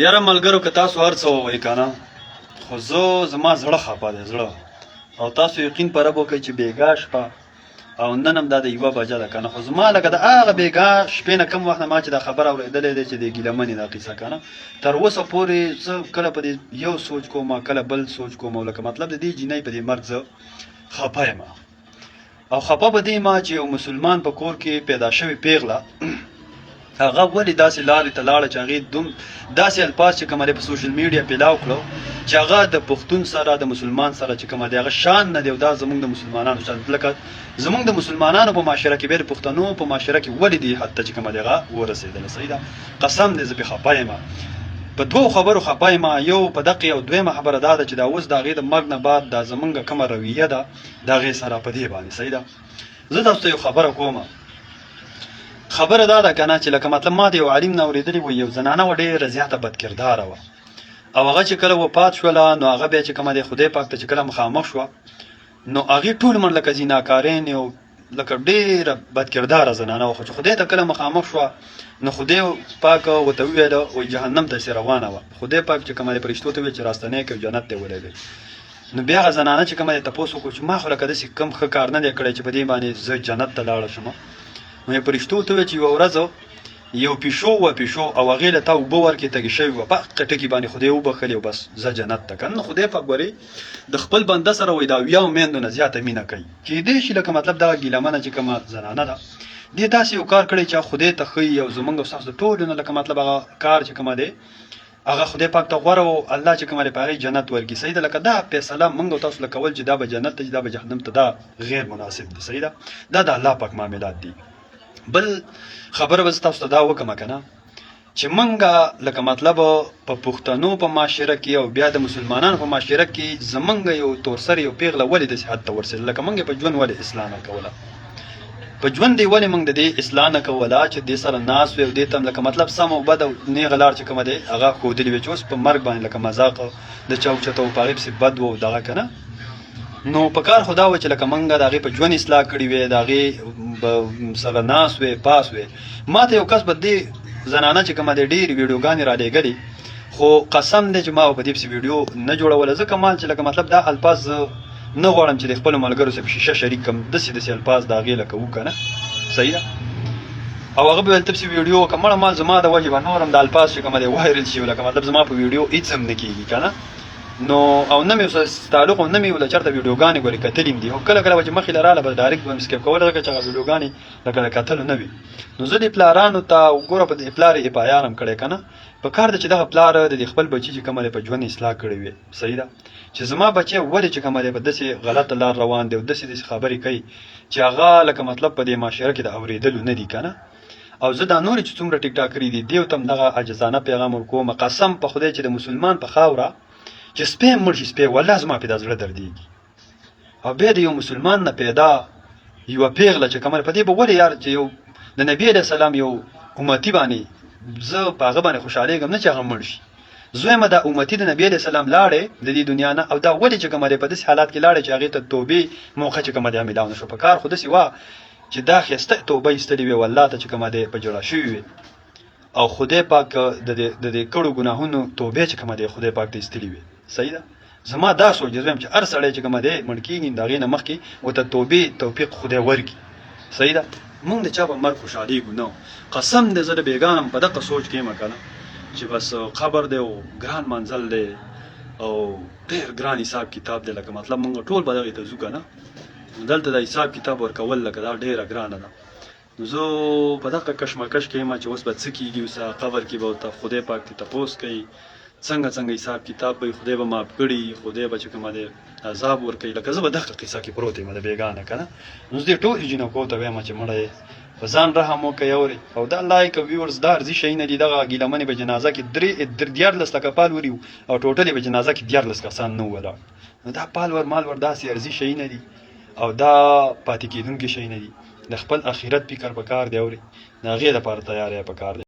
یاره ملګرو که تاسو هر څه ووایئ که نه خو زما زړه خفه دی زړه او تاسو یقین پر رب وکړئ چې بېګا شپه او نن هم دا د 1 بجه ده که نه خو زما لکه د هغه بېګا شپې نه کم وخت نه ما چې دا خبره اورېدلی دی چې د ګیله منې دا قیصه که نه تر اوسه پورې زه کله په دې یو سوچ کوم کله بل سوچ کوم او لکه مطلب د دې جینۍ په دې مرګ زه خفه یم او خفه په دې ما چې یو مسلمان په کور کې پیدا شوې پیغله هغه ولې داسې لارې ته لاړه چې هغې داسې الفاظ چې کومه دی په سوشل میډیا پیلاو کړو چې هغه د پښتون سره د مسلمان سره چې کومه دی هغه شان نه دی او دا زموږ د مسلمانانو شان لکه زموږ د مسلمانانو په معاشره کې بیا د پښتنو په معاشره کې ولې دې حد ته چې کومه دی هغه ورسېدله صحیح ده قسم دی زه پرې خفه یم په دوو خبرو خفه یم یو په دقې او دویمه خبره دا ده چې دا اوس د هغې د مرګ نه بعد دا زموږ کومه رویه ده د هغې سره په دې باندې صحیح ده زه تاسو ته یو خبره کوم خبره دا ده که نه چې لکه مطلب ما د یو عالم نه اورېدلې وه یو زنانه وه ډېره زیاته بدکرداره وه او هغه چې کله وفات شوله نو هغه بیا چې کومه دی خدای پاک ته چې کله مخامخ شوه نو هغې ټول عمر لکه زیناکارین یو لکه ډېره بدکرداره زنانه وه خو چې خدای ته کله مخامخ شوه نو خدای پاک ورته وویله وایي جهنم ته یې روانه وه خدای پاک چې کومه دی فرشتو ته وویل چې راستنی کوي جنت ته یې ولېږئ نو بیا هغه زنانه چې کومه دی تپوس وکړو چې ما خو لکه داسې کم ښه کار نه دی کړی چې په دې باندې زه جنت ته لاړه شم نو یې فرشتو ته وویل چې یوه ورځ یو پیشو وه پیشو او هغې له تا اوبه ورکړې تږې شوې وه په هغه ټکي باندې خدای وبخلې او بس زه جنت ته که نه خدای پاک ګورې د خپل بنده سره وایي دا اویاو میندو نه زیاته مینه کوي کیدای شي لکه مطلب دغه ګیلمنه چې کومه زنانه ده دې داسې یو کار کړی چې خدای ته ښیي او زموږ او ستاسو د ټولو نه لکه مطلب هغه کار چې کومه دی هغه خدای پاک ته غوره او الله چې کومه دی په هغې جنت ورکړي صحیح ده لکه دا فیصله موږ او تاسو له کول چې دا به جنت ته ځي دا به جهنم ته دا غیر مناسب دی صحیح ده دا د الله پاک معاملات دي بل خبره به زه تاسو ته دا وکړم که نه چې موږ لکه مطلب په پښتنو په معاشره کې او بیا د مسلمانانو په معاشره کې زموږ یو تورسر یو پیغله ولې داسې حد ته ورسېدله لکه موږ یې په ژوند ولې اصلاح نه کوله په ژوند یې ولې موږ د دې اصلاح نه کوله چې دې سره ناست وې او دې ته لکه مطلب سم او بد او نیغه لار چې کومه دی هغه ښودلې وې چې اوس په مرګ باندې لکه مذاق د چوکچته او په هغې پسې بد و دغه که نه نو په کار خو دا وه چې لکه موږ د هغې په ژوند اصلاح کړې وې د هغې سره ناست وې پاس وې ما ته یو کس به دې زنانه چې کومه دی ډېرې ویډیوګانې رالیږلې خو قسم دی چې ما به په دې پسې ویډیو نه جوړوله ځکه ما چې لکه مطلب دا الفاظ نه غواړم چې د خپلو ملګرو سره په شیشه شریک کړم داسې الفاظ د هغې لکه وو که نه صحیح ده او هغه به دلته پسې ویډیو وکړه مړه ما زما د وجې به نور هم د الفاظ چې کومه دی وایرل شي لکه مطلب زما په ویډیو هېڅ هم نه کېږي که نه نو او نه مې ورسره تعلق او نه مې له چېرته ویډیوګانې ګورې کتلې هم دي او کله کله به چې مخې له راله به ډایرکټ به مې سکیپ کوله ځکه چې هغه ویډیوګانې لکه د کتلو نه وي نو زه دې پلارانو ته وګوره په دې پلار یې پایان هم کړی که نه په کار ده چې دغه پلار د دې خپل بچي چې کومه دی په ژوند اصلاح کړې وي صحیح ده چې زما بچی ولې چې کومه دی په داسې غلطه لار روان دی او داسې خبرې کوي چې هغه لکه مطلب په دې معاشره کې د اورېدلو نه دي که نه او زه دا نورې چې څومره ټیک ټاکري دي دې ته هم دغه عاجزانه پیغام ورکوم قسم په خدای چې د مسلمان په خاوره چې سپی مړ شي سپی والله زما پیدا زړه دردېږي او بیا د یو مسلمان نه پیدا یوه پیغله چې کومه په دې به ولې یار چې یو د نبي علیه السلام یو امتي باندې زه په هغه باندې خوشحالېږم نه چې هغه مړ شي زویمه دا امتي د نبي علیه السلام لاړې د دې دنیا نه او دا ولې چې کومه دی په داسې حالات کې لاړې چې هغې ته توبې موقع چې کومه دی میلاو نه شو په کار خو داسې وه چې دا ښایسته توبه ایستلې وې والله ته چې کومه دی په جوړه شوې وې او خدای پاک د دې کړو ګناهونو توبې چې کومه دی خدای پاک ته ایستلې وې صحیح ده زما دا سوچ دی چې هر سړی چې کومه دی مړ کېږي د هغې نه مخکې ورته توبې توفیق خدای ورکړي صحیح ده موږ د چا په مرګ خوشحالېږو نه قسم دی زه د بېګانم په دغه سوچ کې یم که نه چې بس قبر دی او ګران منزل دی او ډېر ګران حساب کتاب دی لکه مطلب موږ ټول به دغې ته ځو که نه دلته د حساب کتاب ورکول لکه دا ډېره ګرانه ده نو زه په دغه کشمکش کې یم چې اوس به څه کېږي اوس قبر کې به ورته خدای پاک ته تپوس کوي څنګه حساب کتاب به خدای به معاف کړي خدای به چې کومه دی عذاب ورکوي لکه زه به دغه قصه کې پروت یم د بېګانه که نه نو زه دې ټولو جینکو ته وایم چې مړه یې په ځان رحم وکړئ اورې او دا لایک او ویورز دا ارزي شی نه دي دغه ګیلمنې به جنازه کې 14 لکه پالور یو او ټوټل به جنازه کې 14 کسان نه ولاړ نو دا پالور مالور داسې ارزي شی نه دي او دا پاتې کېدونکي شی نه دي د خپل اخرت فکر پکار دی اورې د هغې دپاره تیاری پکار دی